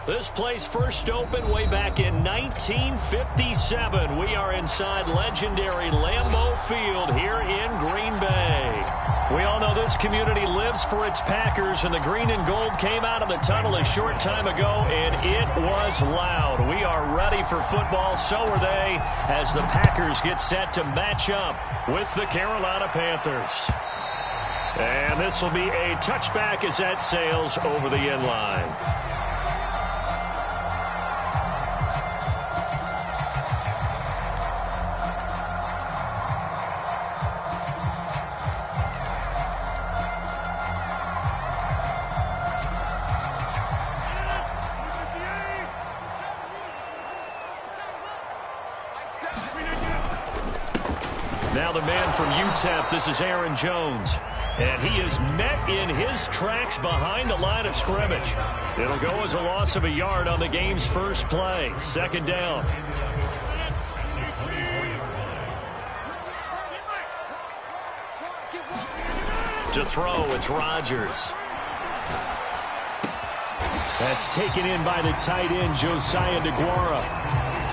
This place first opened way back in 1957. We are inside legendary Lambeau Field here in Green Bay. We all know this community lives for its Packers, and the green and gold came out of the tunnel a short time ago, and it was loud. We are ready for football, so are they, as the Packers get set to match up with the Carolina Panthers. And this will be a touchback as that sails over the end line. Now the man from UTEP, this is Aaron Jones. And he is met in his tracks behind the line of scrimmage. It'll go as a loss of a yard on the game's first play. Second down. To throw, it's Rodgers. That's taken in by the tight end, Josiah DeGuara.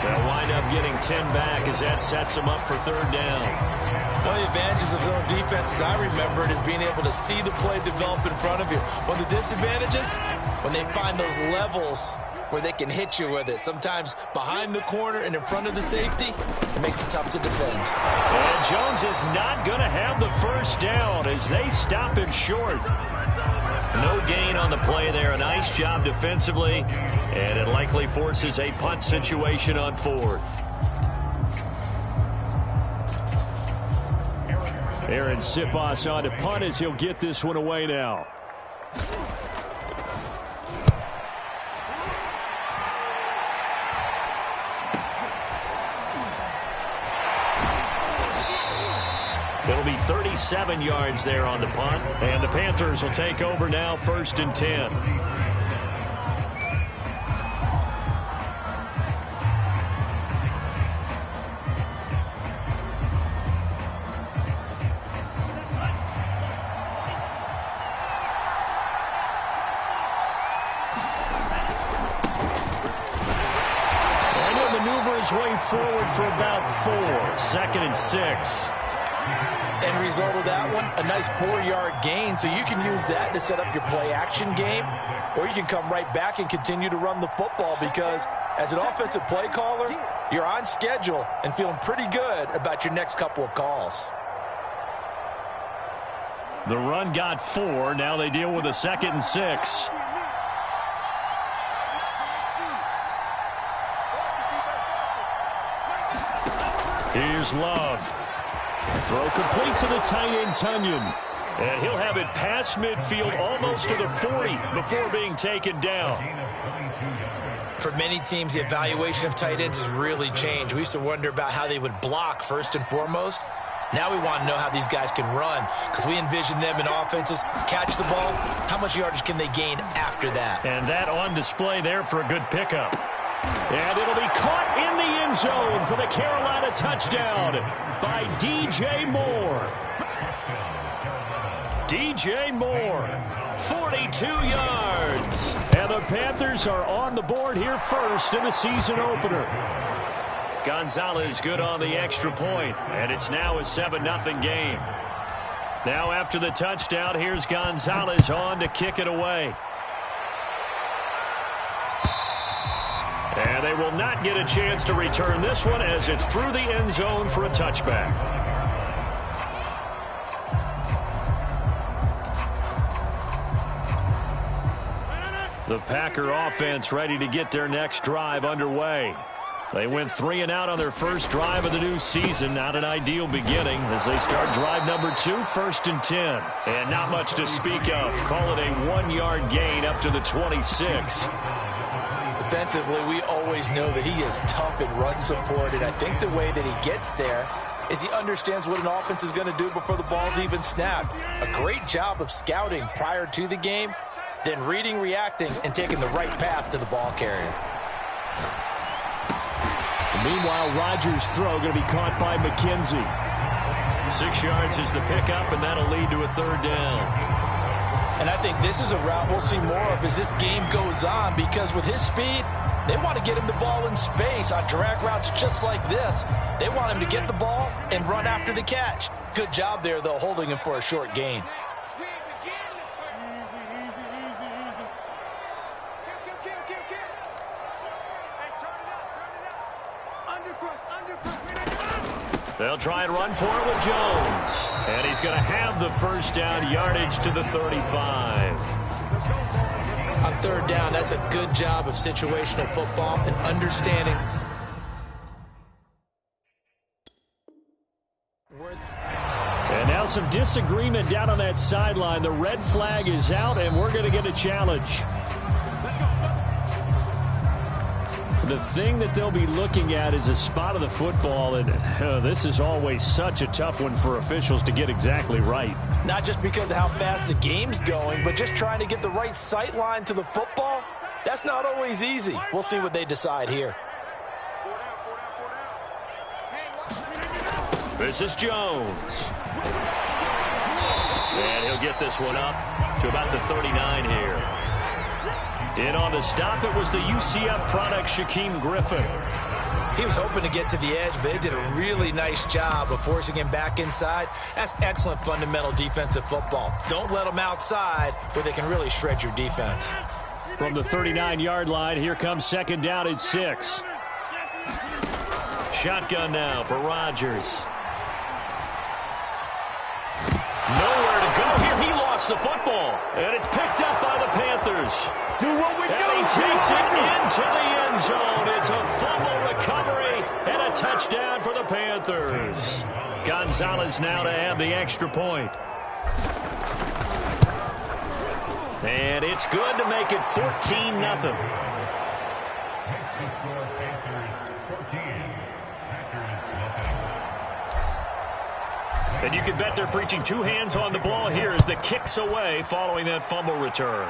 They'll wind up getting 10 back as that sets them up for third down. One of the advantages of zone defense, as I remember it, is being able to see the play develop in front of you. One of the disadvantages, when they find those levels where they can hit you with it. Sometimes behind the corner and in front of the safety, it makes it tough to defend. And Jones is not going to have the first down as they stop him short. No gain on the play there. A nice job defensively, and it likely forces a punt situation on fourth. Aaron Sipos on to punt as he'll get this one away now. It'll be 37 yards there on the punt, and the Panthers will take over now, 1st and 10. And he'll maneuver his way forward for about 4, 2nd and 6. End result of that one, a nice 4-yard gain, so you can use that to set up your play-action game, or you can come right back and continue to run the football because as an offensive play caller, you're on schedule and feeling pretty good about your next couple of calls. The run got 4. Now they deal with a 2nd and 6. Here's Love. Throw complete to the tight end, Tunyon. And he'll have it past midfield almost to the 40 before being taken down. For many teams, the evaluation of tight ends has really changed. We used to wonder about how they would block first and foremost. Now we want to know how these guys can run because we envision them in offenses, catch the ball. How much yardage can they gain after that? And that on display there for a good pickup. And it'll be caught in the end zone for the Carolina touchdown by DJ Moore. DJ Moore, 42 yards. And the Panthers are on the board here first in the season opener. Gonzalez good on the extra point, and it's now a 7-0 game. Now after the touchdown, here's Gonzalez on to kick it away. And they will not get a chance to return this one as it's through the end zone for a touchback. The Packer offense ready to get their next drive underway. They went 3 and out on their first drive of the new season. Not an ideal beginning as they start drive number 2, 1st and 10. And not much to speak of. Call it a 1-yard gain up to the 26. Defensively, we always know that he is tough in run support, and I think the way that he gets there is he understands what an offense is going to do before the ball's even snapped. A great job of scouting prior to the game, then reading, reacting, and taking the right path to the ball carrier. Meanwhile, Rodgers' throw going to be caught by McKenzie. 6 yards is the pickup, and that'll lead to a 3rd down. And I think this is a route we'll see more of as this game goes on, because with his speed, they want to get him the ball in space on drag routes just like this. They want him to get the ball and run after the catch. Good job there, though, holding him for a short gain. They'll try and run for it with Jones. And he's going to have the first down, yardage to the 35. On third down, that's a good job of situational football and understanding. And now some disagreement down on that sideline. The red flag is out, and we're going to get a challenge. The thing that they'll be looking at is a spot of the football, and this is always such a tough one for officials to get exactly right. Not just because of how fast the game's going, but just trying to get the right sight line to the football. That's not always easy. We'll see what they decide here. This is Jones. And he'll get this one up to about the 39 here. In on the stop, it was the UCF product, Shaquem Griffin. He was hoping to get to the edge, but they did a really nice job of forcing him back inside. That's excellent fundamental defensive football. Don't let them outside where they can really shred your defense. From the 39-yard line, here comes second down at 6. Shotgun now for Rodgers. Nowhere to go here. He lost the football, and it's picked up by the Panthers. Do what we do. And he takes it into the end zone. It's a fumble recovery and a touchdown for the Panthers. Gonzalez now to add the extra point. And it's good to make it 14-0. And you can bet they're preaching two hands on the ball here as the kick's away following that fumble return.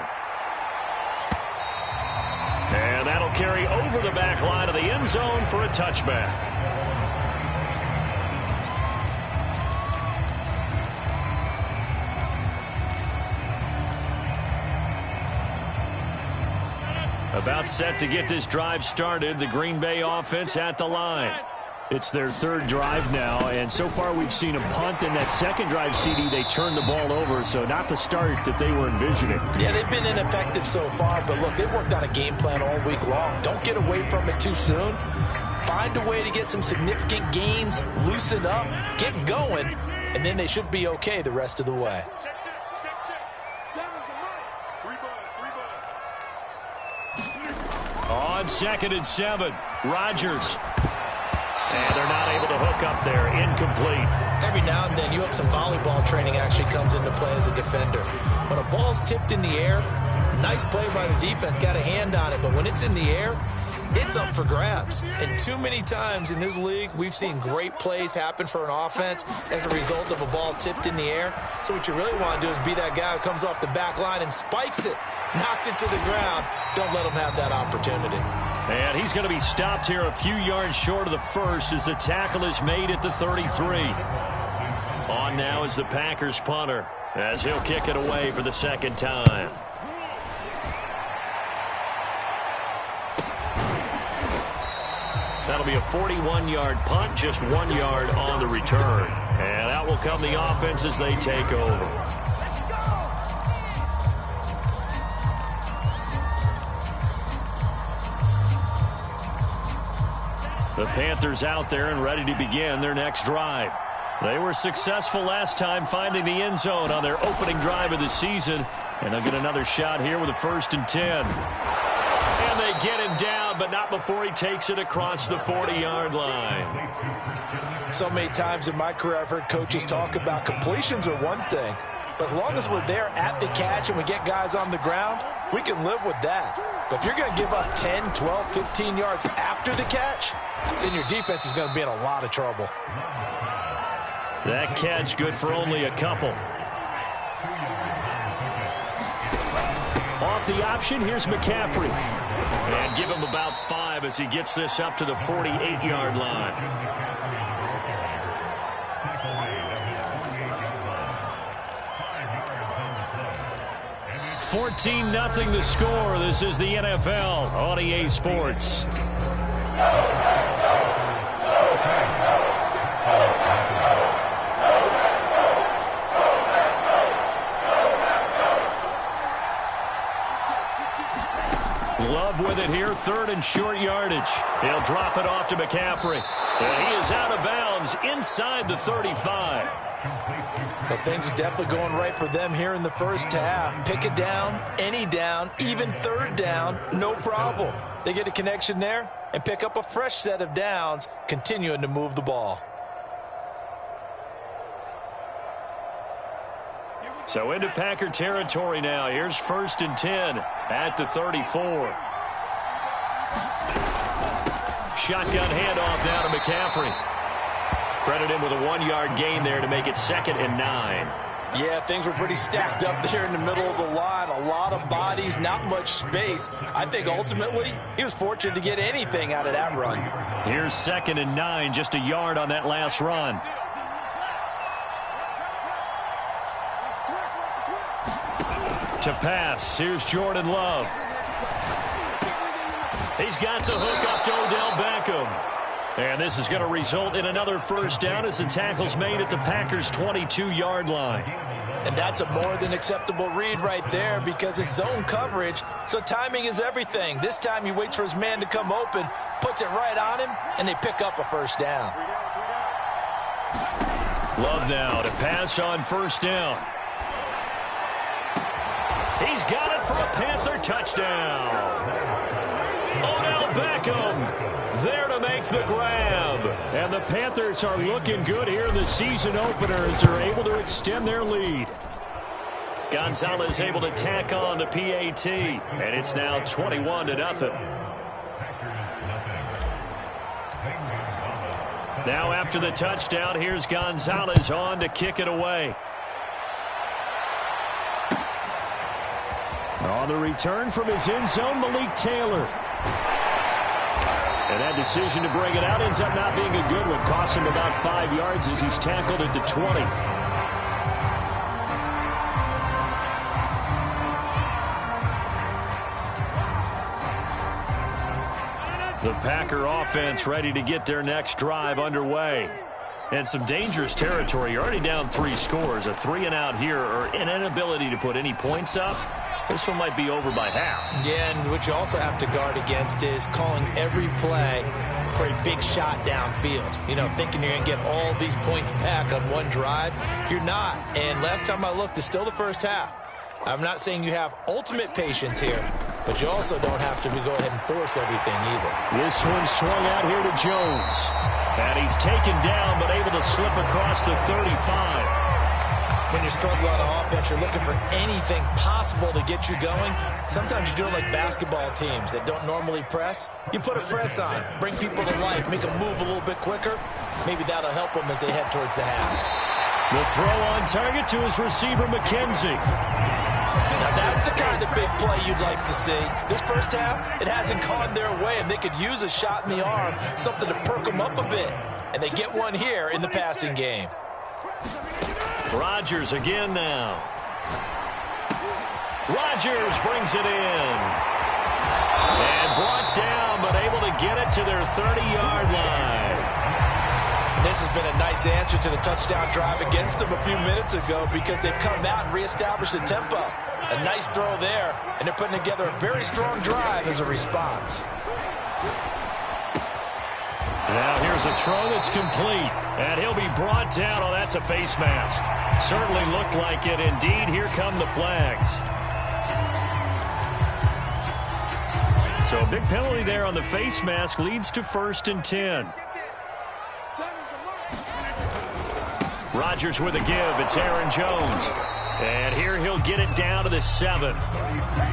And that'll carry over the back line of the end zone for a touchback. About set to get this drive started, the Green Bay offense at the line. It's their third drive now, and so far we've seen a punt. In that second drive, CD, they turned the ball over, so not the start that they were envisioning. Yeah, they've been ineffective so far, but look, they've worked on a game plan all week long. Don't get away from it too soon. Find a way to get some significant gains, loosen up, get going, and then they should be okay the rest of the way. On 2nd and 7, Rodgers. And they're not able to hook up there. Incomplete. Every now and then, you hope some volleyball training actually comes into play as a defender. When a ball's tipped in the air, nice play by the defense, got a hand on it. But when it's in the air, it's up for grabs. And too many times in this league, we've seen great plays happen for an offense as a result of a ball tipped in the air. So what you really want to do is be that guy who comes off the back line and spikes it, knocks it to the ground. Don't let him have that opportunity. And he's going to be stopped here a few yards short of the first as the tackle is made at the 33. On now is the Packers punter as he'll kick it away for the second time. That'll be a 41-yard punt, just 1 yard on the return. And out will come the offense as they take over. The Panthers out there and ready to begin their next drive. They were successful last time finding the end zone on their opening drive of the season. And they'll get another shot here with a 1st and 10. And they get him down, but not before he takes it across the 40-yard line. So many times in my career, I've heard coaches talk about completions are one thing. But as long as we're there at the catch and we get guys on the ground, we can live with that. But if you're going to give up 10, 12, 15 yards after the catch, then your defense is going to be in a lot of trouble. That catch good for only a couple. Off the option, here's McCaffrey. And give him about 5 as he gets this up to the 48-yard line. 14-0 the score. This is the NFL on EA Sports. Love with it here, third and short yardage. He'll drop it off to McCaffrey. And he is out of bounds inside the 35. But things are definitely going right for them here in the first half. Pick it down, any down, even third down, no problem. They get a connection there and pick up a fresh set of downs, continuing to move the ball. So into Packer territory now. Here's 1st and 10 at the 34. Shotgun handoff now to McCaffrey. Credit him with a 1-yard gain there to make it 2nd and 9. Yeah, things were pretty stacked up there in the middle of the line. A lot of bodies, not much space. I think ultimately he was fortunate to get anything out of that run. Here's 2nd and 9, just a yard on that last run. To pass, here's Jordan Love. He's got the hook up to Odell Beckham. And this is going to result in another first down as the tackle's made at the Packers' 22-yard line. And that's a more than acceptable read right there because it's zone coverage, so timing is everything. This time he waits for his man to come open, puts it right on him, and they pick up a first down. Love now to pass on 1st down. He's got it for a Panther touchdown. Odell Beckham there to make the grab. And the Panthers are looking good here in the season opener as they're able to extend their lead. Gonzalez able to tack on the PAT. And it's now 21-0. Now after the touchdown, here's Gonzalez on to kick it away. On the return from his end zone, Malik Taylor. And that decision to bring it out ends up not being a good one. Cost him about 5 yards as he's tackled at the 20. The Packer offense ready to get their next drive underway. And some dangerous territory. You're already down 3 scores. A 3-and-out here or an inability to put any points up. This one might be over by half. Yeah, and what you also have to guard against is calling every play for a big shot downfield. You know, thinking you're going to get all these points back on one drive. You're not. And last time I looked, it's still the first half. I'm not saying you have ultimate patience here, but you also don't have to go ahead and force everything either. This one swung out here to Jones. And he's taken down, but able to slip across the 35. When you struggle on offense, you're looking for anything possible to get you going. Sometimes you do it like basketball teams that don't normally press. You put a press on, bring people to life, make them move a little bit quicker. Maybe that'll help them as they head towards the half. The throw on target to his receiver, McKenzie. Now that's the kind of big play you'd like to see. This first half, it hasn't gone their way, and they could use a shot in the arm, something to perk them up a bit. And they get one here in the passing game. Rodgers again now. Rodgers brings it in. And brought down, but able to get it to their 30-yard line. This has been a nice answer to the touchdown drive against them a few minutes ago because they've come out and reestablished the tempo. A nice throw there, and they're putting together a very strong drive as a response. Now here's a throw that's complete, and he'll be brought down. Oh, that's a face mask. Certainly looked like it. Indeed, here come the flags. So a big penalty there on the face mask leads to 1st and 10. Rodgers with a give. It's Aaron Jones. And here he'll get it down to the 7.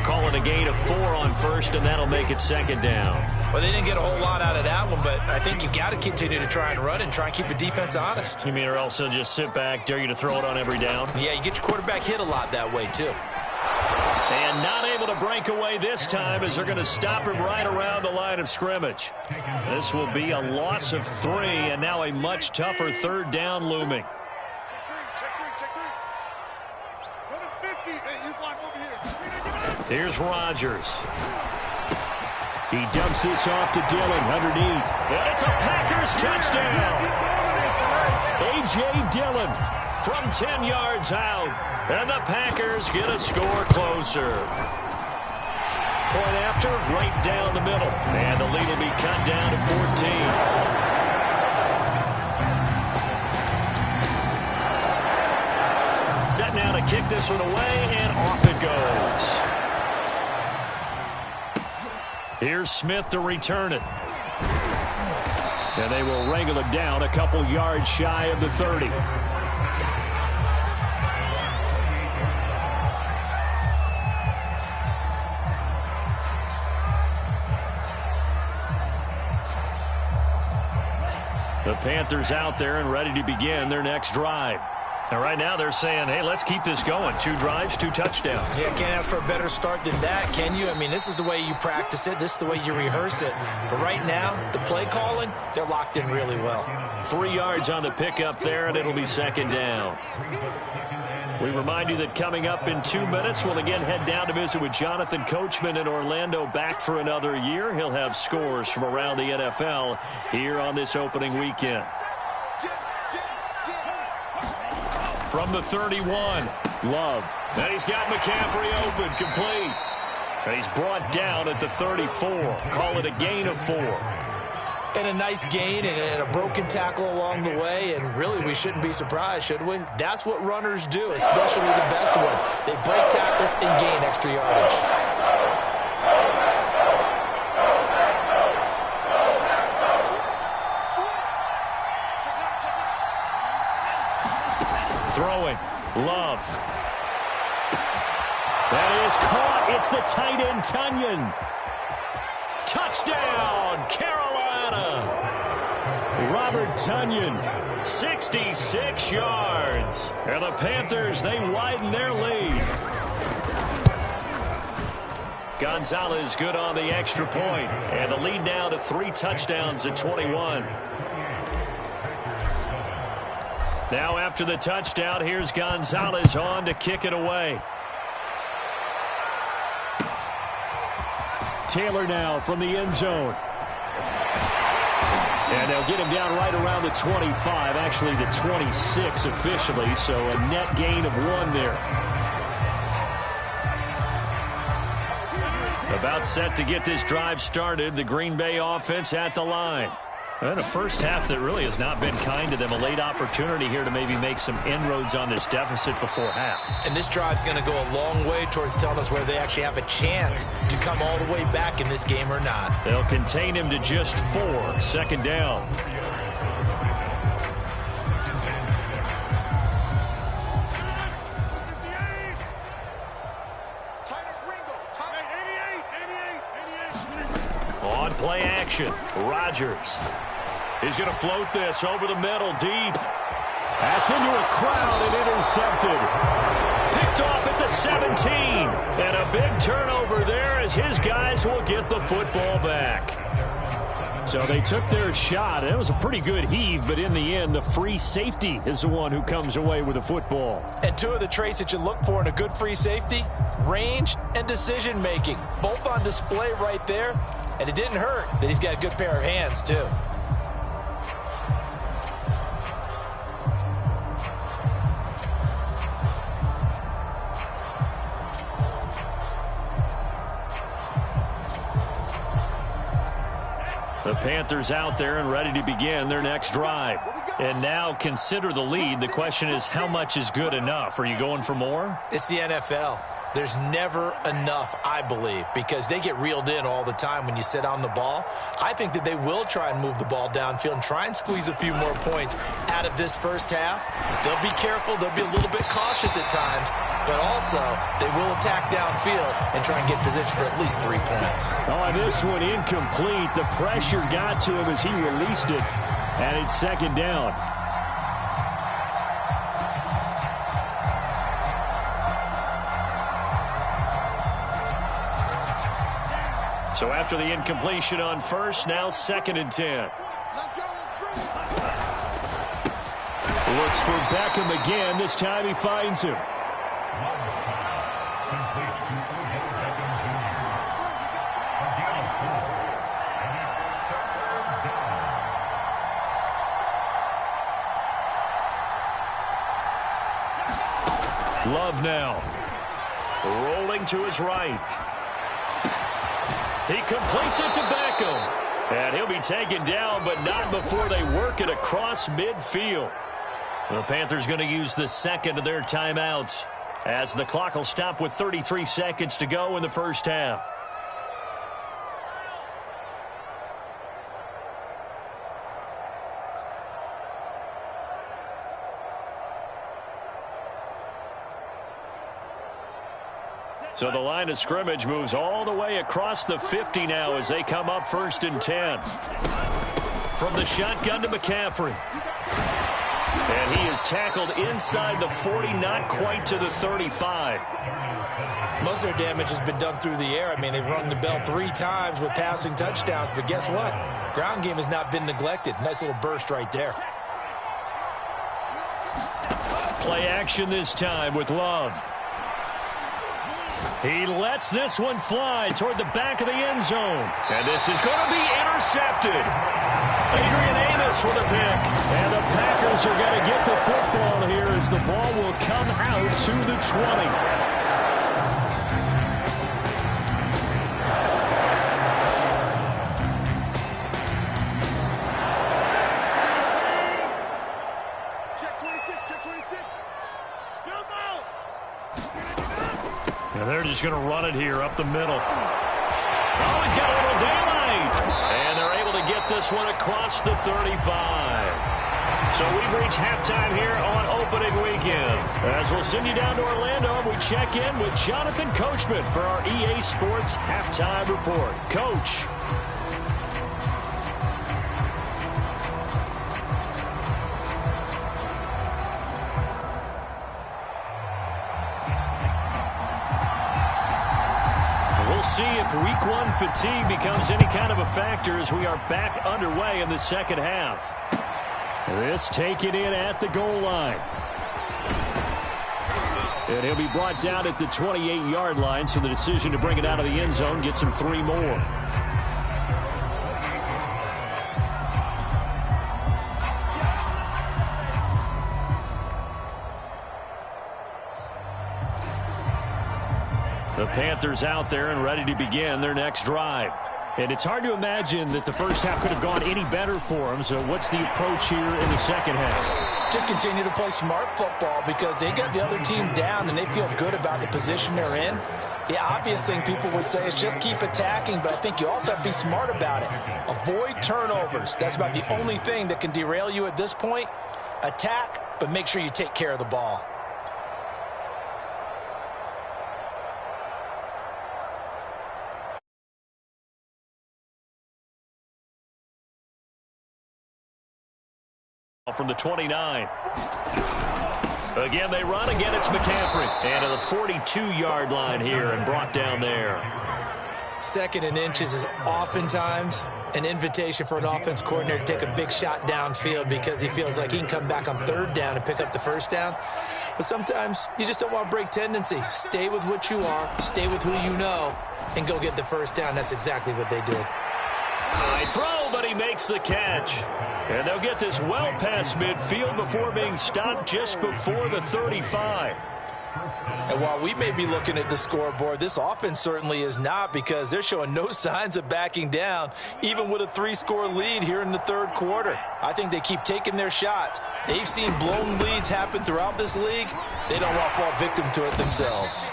Calling a gain of 4 on 1st, and that'll make it 2nd down. Well, they didn't get a whole lot out of that one, but I think you've got to continue to try and run and try and keep the defense honest. You mean or else they'll just sit back, dare you to throw it on every down? Yeah, you get your quarterback hit a lot that way, too. And not able to break away this time as they're going to stop him right around the line of scrimmage. This will be a loss of 3, and now a much tougher 3rd down looming. Here's Rodgers. He dumps this off to Dillon underneath. And it's a Packers touchdown. A.J. Dillon from 10 yards out. And the Packers get a score closer. Point after, right down the middle. And the lead will be cut down to 14. Set now to kick this one away, and off it goes. Here's Smith to return it. And they will wrangle it down a couple yards shy of the 30. The Panthers out there and ready to begin their next drive. And right now they're saying, hey, let's keep this going. 2 drives, 2 touchdowns. Yeah, can't ask for a better start than that, can you? I mean, this is the way you practice it. This is the way you rehearse it. But right now, the play calling, they're locked in really well. 3 yards on the pickup there, and it'll be second down. We remind you that coming up in 2 minutes, we'll again head down to visit with Jonathan Coachman in Orlando, back for another year. He'll have scores from around the NFL here on this opening weekend. From the 31, Love. And he's got McCaffrey open, complete. And he's brought down at the 34. Call it a gain of 4. And a nice gain and a broken tackle along the way. And really, we shouldn't be surprised, should we? That's what runners do, especially the best ones. They break tackles and gain extra yardage. Throwing. Love. That is caught. It's the tight end, Tunyon. Touchdown, Carolina. Robert Tunyon, 66 yards. And the Panthers, they widen their lead. Gonzalez good on the extra point. And the lead now to 3 touchdowns at 21. Now after the touchdown, here's Gonzalez on to kick it away. Taylor now from the end zone. And they'll get him down right around the 25, actually the 26 officially, so a net gain of 1 there. About set to get this drive started, the Green Bay offense at the line. And a first half that really has not been kind to them. A late opportunity here to maybe make some inroads on this deficit before half. And this drive's going to go a long way towards telling us whether they actually have a chance to come all the way back in this game or not. They'll contain him to just 4. Second down. On play action, Rodgers. He's going to float this over the middle, deep. That's into a crowd and intercepted. Picked off at the 17. And a big turnover there as his guys will get the football back. So they took their shot. It was a pretty good heave, but in the end, the free safety is the one who comes away with the football. And 2 of the traits that you look for in a good free safety, range and decision-making. Both on display right there. And it didn't hurt that he's got a good pair of hands, too. The Panthers out there and ready to begin their next drive. And now consider the lead. The question is, how much is good enough? Are you going for more? It's the NFL. There's never enough, I believe, because they get reeled in all the time when you sit on the ball. I think that they will try and move the ball downfield and try and squeeze a few more points out of this first half. They'll be careful. They'll be a little bit cautious at times, but also they will attack downfield and try and get position for at least 3 points. Oh, this one incomplete. The pressure got to him as he released it, and it's second down. So after the incompletion on first, now 2nd and 10. Looks for Beckham again. This time he finds him. Love now. Rolling to his right. He completes it to Beckham. And he'll be taken down, but not before they work it across midfield. The Panthers going to use the second of their timeouts as the clock will stop with 33 seconds to go in the first half. So the line of scrimmage moves all the way across the 50 now as they come up 1st and 10. From the shotgun to McCaffrey. And he is tackled inside the 40, not quite to the 35. Most of their damage has been done through the air. I mean, they've rung the bell 3 times with passing touchdowns, but guess what? Ground game has not been neglected. Nice little burst right there. Play action this time with Love. He lets this one fly toward the back of the end zone. And this is going to be intercepted. Adrian Amos with a pick. And the Packers are going to get the football here as the ball will come out to the 20. And they're just going to run it here up the middle. Oh, he's got a little daylight. And they're able to get this one across the 35. So we've reached halftime here on opening weekend. As we'll send you down to Orlando, and we check in with Jonathan Coachman for our EA Sports Halftime Report. Coach. We'll see if week 1 fatigue becomes any kind of a factor as we are back underway in the second half. This taken in at the goal line. And he'll be brought down at the 28-yard line, so the decision to bring it out of the end zone gets him 3 more. The Panthers out there and ready to begin their next drive. And it's hard to imagine that the first half could have gone any better for them. So what's the approach here in the second half? Just continue to play smart football because they got the other team down and they feel good about the position they're in. The obvious thing people would say is just keep attacking, but I think you also have to be smart about it. Avoid turnovers. That's about the only thing that can derail you at this point. Attack, but make sure you take care of the ball. From the 29. Again, they run. Again, it's McCaffrey. And to the 42-yard line here and brought down there. 2nd and inches is oftentimes an invitation for an offense coordinator to take a big shot downfield because he feels like he can come back on 3rd down and pick up the 1st down. But sometimes you just don't want to break tendency. Stay with what you are, stay with who you know, and go get the 1st down. That's exactly what they did. High throw, but he makes the catch. And they'll get this well past midfield before being stopped just before the 35. And while we may be looking at the scoreboard, this offense certainly is not because they're showing no signs of backing down, even with a 3-score lead here in the 3rd quarter. I think they keep taking their shots. They've seen blown leads happen throughout this league. They don't want to fall victim to it themselves.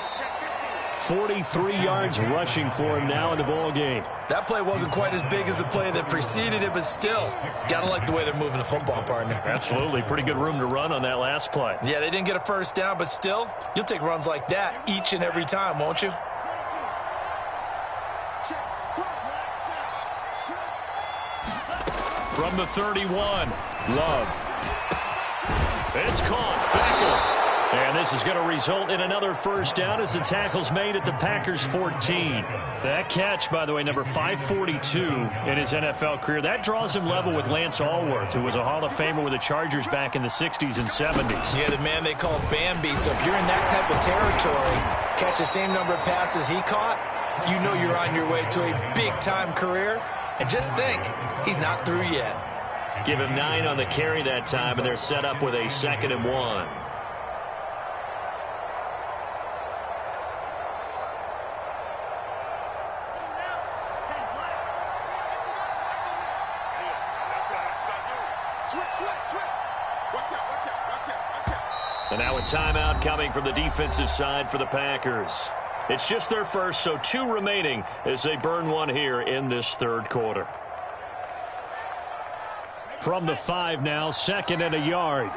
43 yards rushing for him now in the ball game. That play wasn't quite as big as the play that preceded it, but still, gotta like the way they're moving the football, partner. Absolutely. Pretty good room to run on that last play. Yeah, they didn't get a 1st down, but still, you'll take runs like that each and every time, won't you? From the 31, Love. It's caught. Beckham. And this is going to result in another first down as the tackle's made at the Packers' 14. That catch, by the way, number 542 in his NFL career, that draws him level with Lance Allworth, who was a Hall of Famer with the Chargers back in the 60s and 70s. Yeah, the man they call Bambi. So if you're in that type of territory, catch the same number of passes he caught, you know you're on your way to a big-time career. And just think, he's not through yet. Give him 9 on the carry that time, and they're set up with a 2nd and 1. And now a timeout coming from the defensive side for the Packers. It's just their first, so 2 remaining as they burn one here in this third quarter. From the 5 now, 2nd and a yard.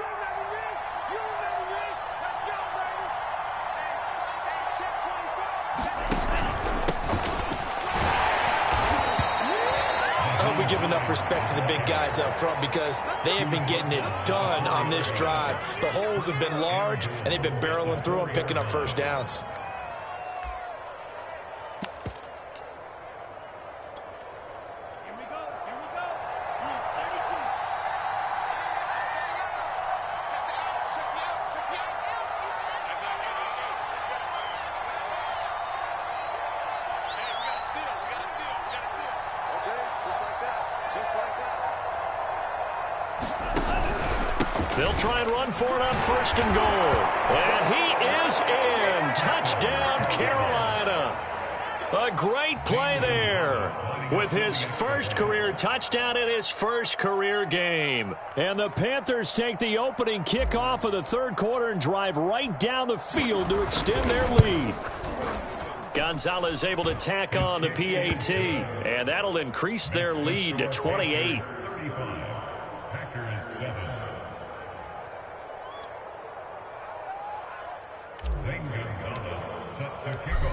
Give enough respect to the big guys up front because they have been getting it done on this drive. The holes have been large, and they've been barreling through them, picking up first downs. They'll try and run for it on 1st and goal. And he is in. Touchdown, Carolina. A great play there with his first career touchdown in his first career game. And the Panthers take the opening kickoff of the third quarter and drive right down the field to extend their lead. Gonzalez able to tack on the PAT, and that'll increase their lead to 28.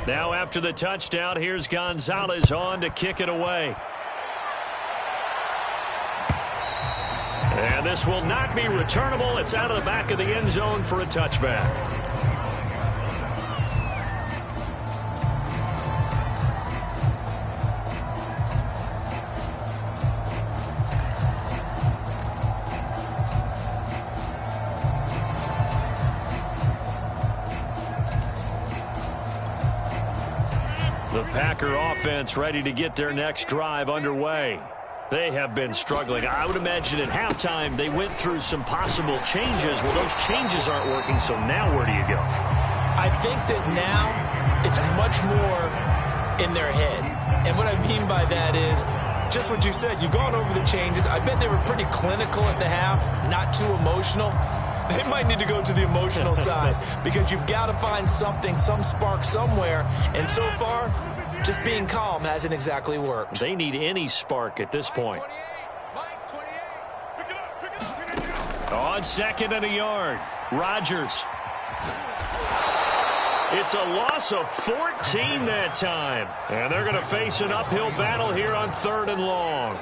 Now after the touchdown, here's Gonzalez on to kick it away. And this will not be returnable. It's out of the back of the end zone for a touchback. The Packer offense ready to get their next drive underway. They have been struggling. I would imagine at halftime they went through some possible changes. Well, those changes aren't working, so now where do you go? I think that now it's much more in their head. And what I mean by that is just what you said. You've gone over the changes. I bet they were pretty clinical at the half, not too emotional. They might need to go to the emotional side because you've got to find something, some spark somewhere. And so far, just being calm hasn't exactly worked. They need any spark at this point. On 2nd and a yard, Rodgers. It's a loss of 14 that time. And they're going to face an uphill battle here on 3rd and long.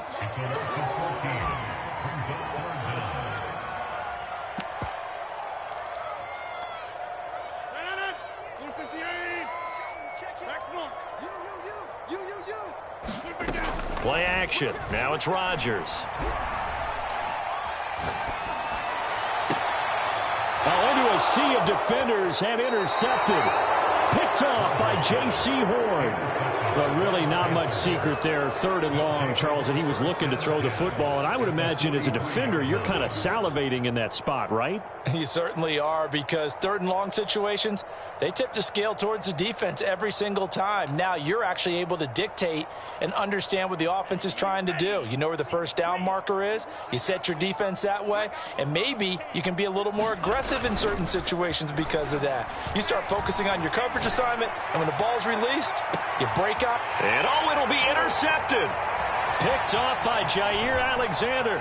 Play action. Now it's Rodgers. Now into a sea of defenders and intercepted. Picked off by J.C. Horn. But really not much secret there. 3rd and long, Charles, and he was looking to throw the football. And I would imagine as a defender, you're kind of salivating in that spot, right? You certainly are, because 3rd and long situations, they tip the scale towards the defense every single time. Now you're actually able to dictate and understand what the offense is trying to do. You know where the first down marker is. You set your defense that way, and maybe you can be a little more aggressive in certain situations because of that. You start focusing on your coverage assignment, and when the ball's released, you break up. And oh, it'll be intercepted. Picked off by Jair Alexander.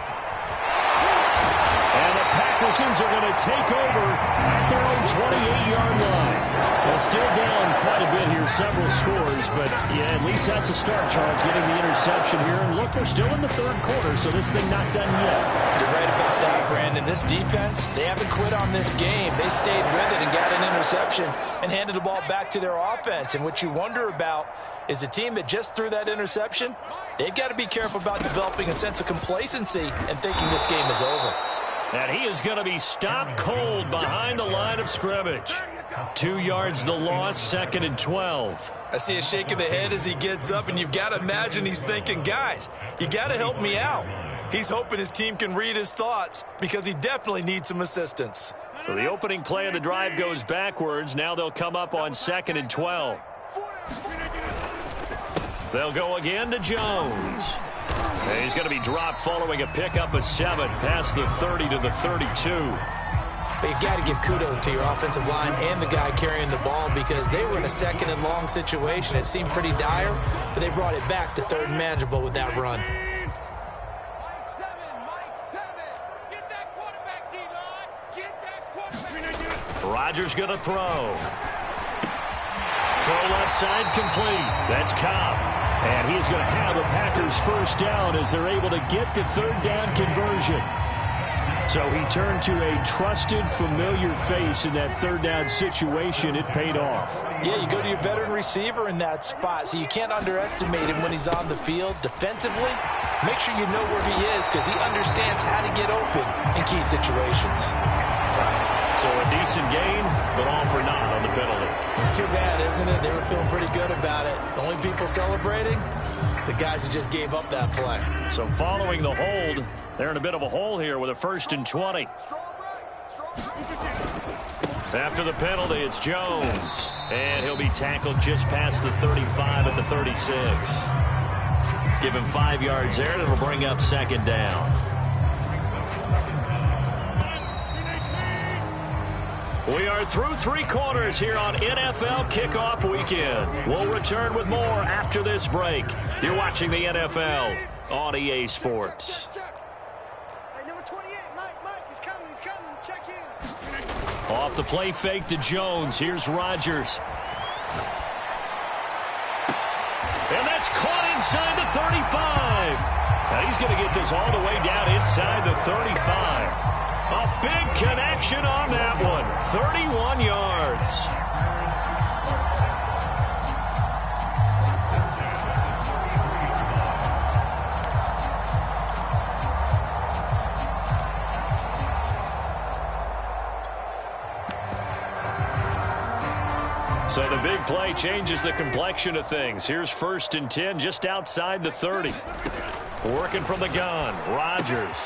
And the Packers are going to take over at their own 28-yard line. They're still down quite a bit here, several scores, but yeah, at least that's a start, Charles, getting the interception here. And look, we're still in the 3rd quarter, so this thing not done yet. You're right about that. Brandon. This defense, they haven't quit on this game. They stayed with it and got an interception and handed the ball back to their offense. And what you wonder about is the team that just threw that interception, they've got to be careful about developing a sense of complacency and thinking this game is over. And he is going to be stopped cold behind the line of scrimmage. 2 yards the loss, 2nd and 12. I see a shake of the head as he gets up, and you've got to imagine he's thinking, guys, you got to help me out. He's hoping his team can read his thoughts because he definitely needs some assistance. So the opening play of the drive goes backwards. Now they'll come up on 2nd and 12. They'll go again to Jones. And he's going to be dropped following a pickup of 7 past the 30 to the 32. But you got to give kudos to your offensive line and the guy carrying the ball because they were in a 2nd and long situation. It seemed pretty dire, but they brought it back to 3rd and manageable with that run. Rodgers going to throw. Throw left side complete. That's Cobb. And he's going to have the Packers first down as they're able to get the 3rd down conversion. So he turned to a trusted, familiar face in that 3rd down situation. It paid off. Yeah, you go to your veteran receiver in that spot, so you can't underestimate him when he's on the field. Defensively, make sure you know where he is because he understands how to get open in key situations. So a decent gain, but all for naught on the penalty. It's too bad, isn't it? They were feeling pretty good about it. The only people celebrating, the guys who just gave up that play. So following the hold, they're in a bit of a hole here with a 1st and 20. After the penalty, it's Jones. And he'll be tackled just past the 35 at the 36. Give him 5 yards there, and it'll bring up 2nd down. We are through 3 quarters here on NFL Kickoff Weekend. We'll return with more after this break. You're watching the NFL on EA Sports. Off the play fake to Jones. Here's Rodgers. And that's caught inside the 35. Now he's going to get this all the way down inside the 35. A big connection on that one. 31 yards. So the big play changes the complexion of things. Here's 1st and 10 just outside the 30. Working from the gun. Rodgers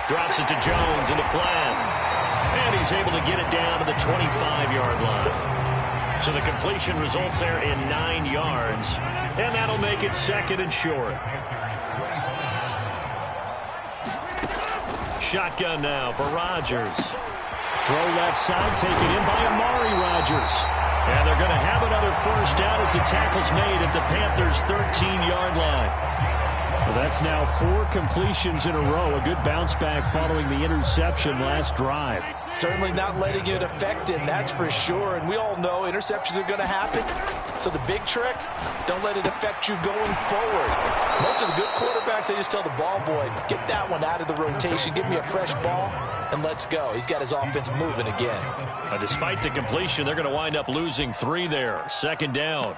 drops it to Jones in the flat. And he's able to get it down to the 25-yard line. So the completion results there in 9 yards. And that'll make it 2nd and short. Shotgun now for Rodgers. Throw left side, taken in by Amari Rodgers. And they're going to have another 1st down as the tackle's made at the Panthers' 13-yard line. Well, that's now 4 completions in a row. A good bounce back following the interception last drive. Certainly not letting it affect him, that's for sure. And we all know interceptions are going to happen. So the big trick, don't let it affect you going forward. Most of the good quarterbacks, they just tell the ball boy, get that one out of the rotation, give me a fresh ball, and let's go. He's got his offense moving again. Despite the completion, they're going to wind up losing 3 there. 2nd down.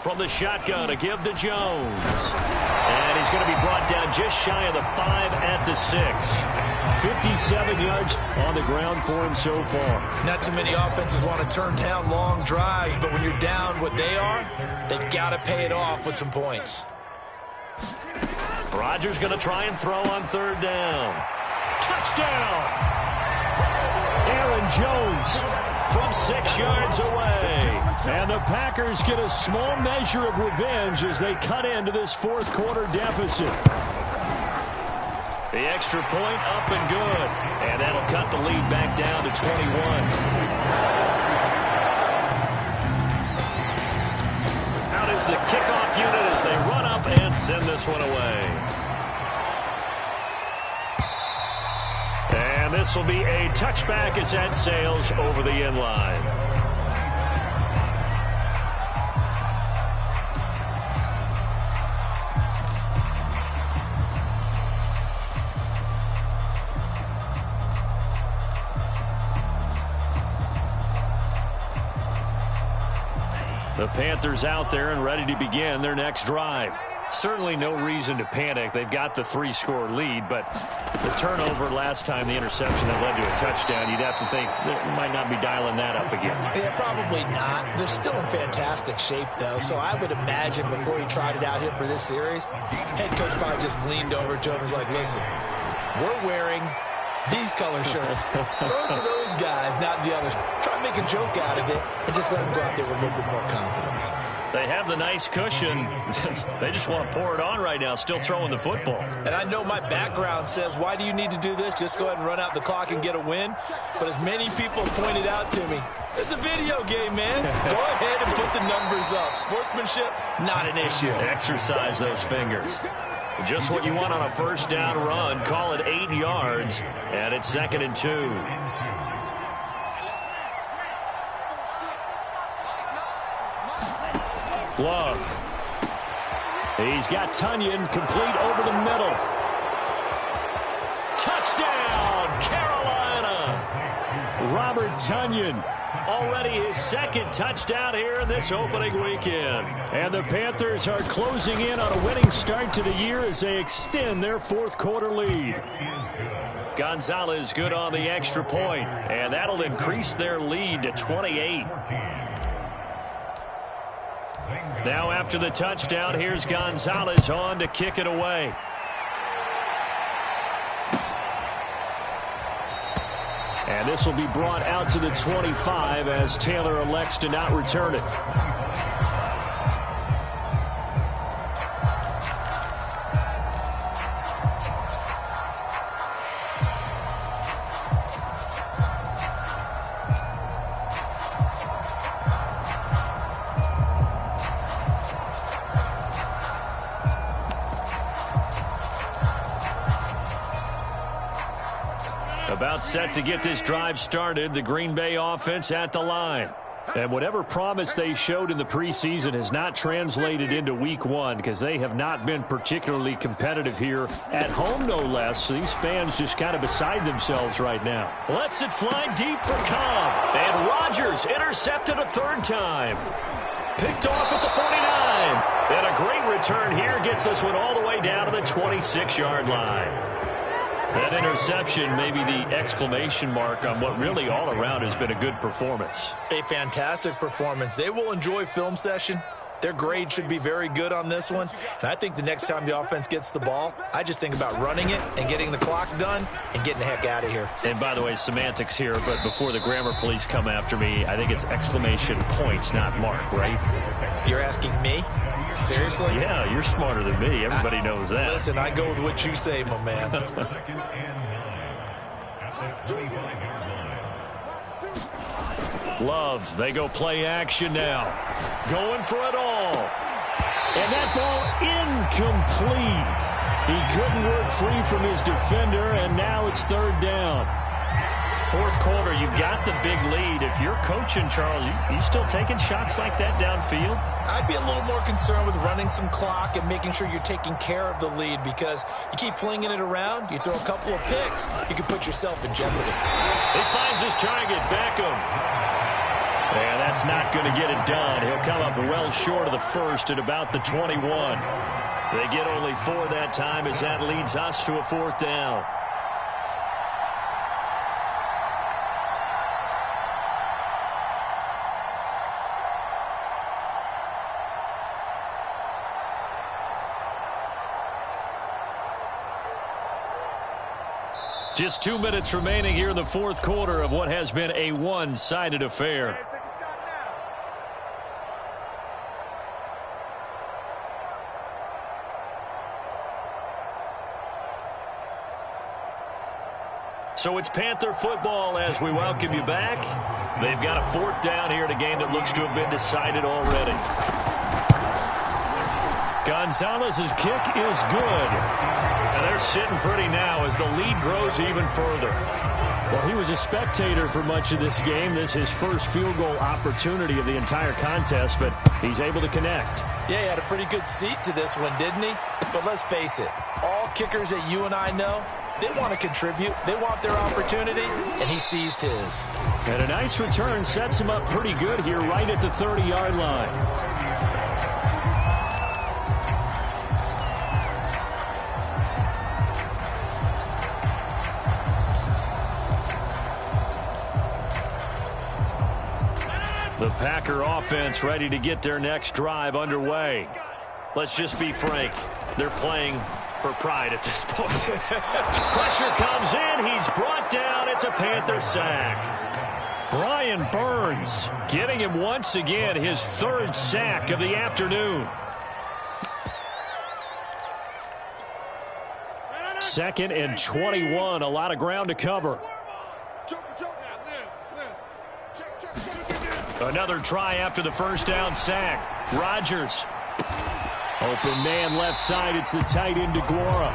From the shotgun, a give to Jones. And he's going to be brought down just shy of the 5 at the 6. 57 yards on the ground for him so far. Not too many offenses want to turn down long drives, but when you're down what they are, they've got to pay it off with some points. Rodgers going to try and throw on 3rd down. Touchdown! Aaron Jones from 6 yards away. And the Packers get a small measure of revenge as they cut into this 4th quarter deficit. The extra point up and good. And that'll cut the lead back down to 21. Out is the kickoff unit as they run up and send this one away. And this will be a touchback as that sails over the end line. The Panthers out there and ready to begin their next drive. Certainly no reason to panic. They've got the 3-score lead, but the turnover last time, the interception that led to a touchdown, you'd have to think they might not be dialing that up again. Yeah, probably not. They're still in fantastic shape, though, so I would imagine before he tried it out here for this series, head coach probably just leaned over to him and was like, listen, we're wearing these color shirts. Throw it to those guys, not the others. Try to make a joke out of it and just let them go out there with a little bit more confidence. They have the nice cushion. They just want to pour it on right now, still throwing the football. And I know my background says, why do you need to do this? Just go ahead and run out the clock and get a win. But as many people pointed out to me, it's a video game, man. Go ahead and put the numbers up. Sportsmanship, not an issue. Exercise those fingers. Just what you want on a first down run. Call it 8 yards, and it's 2nd and 2. Love. He's got Tunyon complete over the middle. Touchdown, Carolina. Robert Tunyon, already his 2nd touchdown here in this opening weekend. And the Panthers are closing in on a winning start to the year as they extend their 4th quarter lead. Gonzalez good on the extra point, and that'll increase their lead to 28. Now after the touchdown, here's Gonzalez on to kick it away. And this will be brought out to the 25 as Taylor elects to not return it. About set to get this drive started, the Green Bay offense at the line. And whatever promise they showed in the preseason has not translated into week 1 because they have not been particularly competitive here at home, no less. So these fans just kind of beside themselves right now. Lets it fly deep for Cobb. And Rodgers intercepted a 3rd time. Picked off at the 49. And a great return here gets us one all the way down to the 26-yard line. That interception may be the exclamation mark on what really all around has been a good performance. A fantastic performance. They will enjoy film session. Their grade should be very good on this one. And I think the next time the offense gets the ball, I just think about running it and getting the clock done and getting the heck out of here. And by the way, semantics here, but before the grammar police come after me, I think it's exclamation point, not mark, right? You're asking me? Seriously? Yeah, you're smarter than me. Everybody knows that. Listen, I go with what you say, my man. Love, they go play action now. Going for it all. And that ball incomplete. He couldn't work free from his defender, and now it's 3rd down. 4th quarter, you've got the big lead. If you're coaching, Charles, you still taking shots like that downfield? I'd be a little more concerned with running some clock and making sure you're taking care of the lead because you keep flinging it around, you throw a couple of picks, you can put yourself in jeopardy. He finds his target, Beckham. And that's not going to get it done. He'll come up well short of the 1st at about the 21. They get only 4 that time as that leads us to a 4th down. Just 2 minutes remaining here in the 4th quarter of what has been a one-sided affair. So it's Panther football as we welcome you back. They've got a 4th down here in a game that looks to have been decided already. Gonzalez's kick is good. And they're sitting pretty now as the lead grows even further. Well, he was a spectator for much of this game. This is his first field goal opportunity of the entire contest, but he's able to connect. Yeah, he had a pretty good seat to this one, didn't he? But let's face it, all kickers that you and I know, They want to contribute. They want their opportunity, and he seized his. And a nice return sets him up pretty good here right at the 30-yard line. The Packer offense ready to get their next drive underway. Let's just be frank. They're playing for pride at this point. Pressure comes in. He's brought down. It's a Panther sack. Brian Burns getting him once again his third sack of the afternoon. Second and 21. A lot of ground to cover. Another try after the first down sack. Rodgers. Open man left side. It's the tight end DeGuara.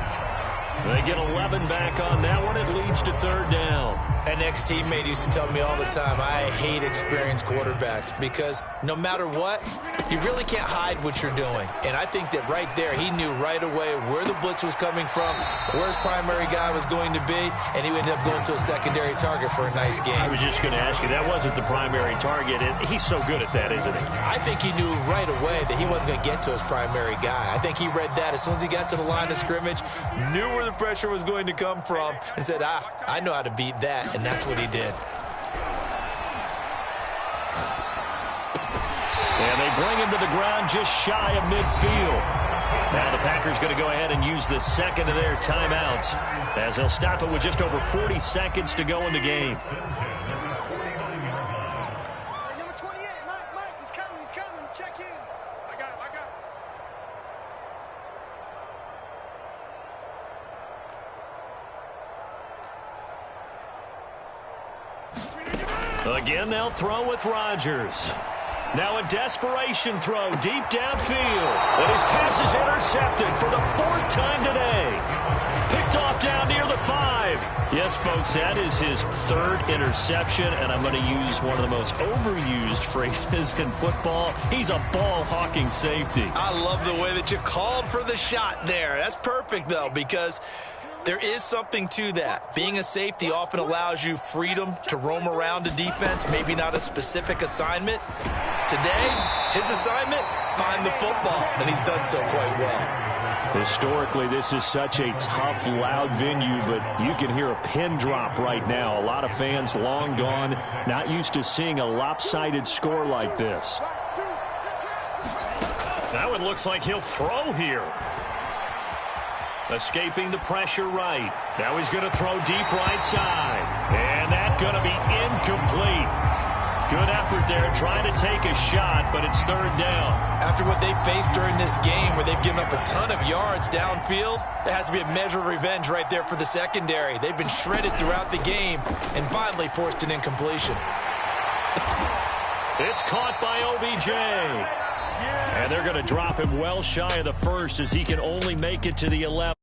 They get 11 back on that one. It leads to third down. An ex-teammate used to tell me all the time, I hate experienced quarterbacks because no matter what, you really can't hide what you're doing. And I think that right there, he knew right away where the blitz was coming from, where his primary guy was going to be, and he ended up going to a secondary target for a nice game. I was just going to ask you, that wasn't the primary target. He's so good at that, isn't he? I think he knew right away that he wasn't going to get to his primary guy. I think he read that as soon as he got to the line of scrimmage, knew where the pressure was going to come from, and said, I know how to beat that, and that's what he did. And they bring him to the ground just shy of midfield. Now the Packers going to go ahead and use the second of their timeouts as they'll stop it with just over 40 seconds to go in the game. Number 28, Mike, he's coming. Check in. I got it. Again, they'll throw with Rodgers. Now a desperation throw deep downfield. And his pass is intercepted for the fourth time today. Picked off down near the 5. Yes, folks, that is his third interception, and I'm going to use one of the most overused phrases in football. He's a ball-hawking safety. I love the way that you called for the shot there. That's perfect, though, because there is something to that. Being a safety often allows you freedom to roam around a defense, maybe not a specific assignment. Today, his assignment, find the football, and he's done so quite well. Historically, this is such a tough, loud venue, but you can hear a pin drop right now. A lot of fans long gone, not used to seeing a lopsided score like this. That one looks like he'll throw here. Escaping the pressure right. Now he's going to throw deep right side. And that's going to be incomplete. Good effort there, trying to take a shot, but it's third down. After what they've faced during this game where they've given up a ton of yards downfield, there has to be a measure of revenge right there for the secondary. They've been shredded throughout the game and finally forced an incompletion. It's caught by OBJ. And they're going to drop him well shy of the first as he can only make it to the 11.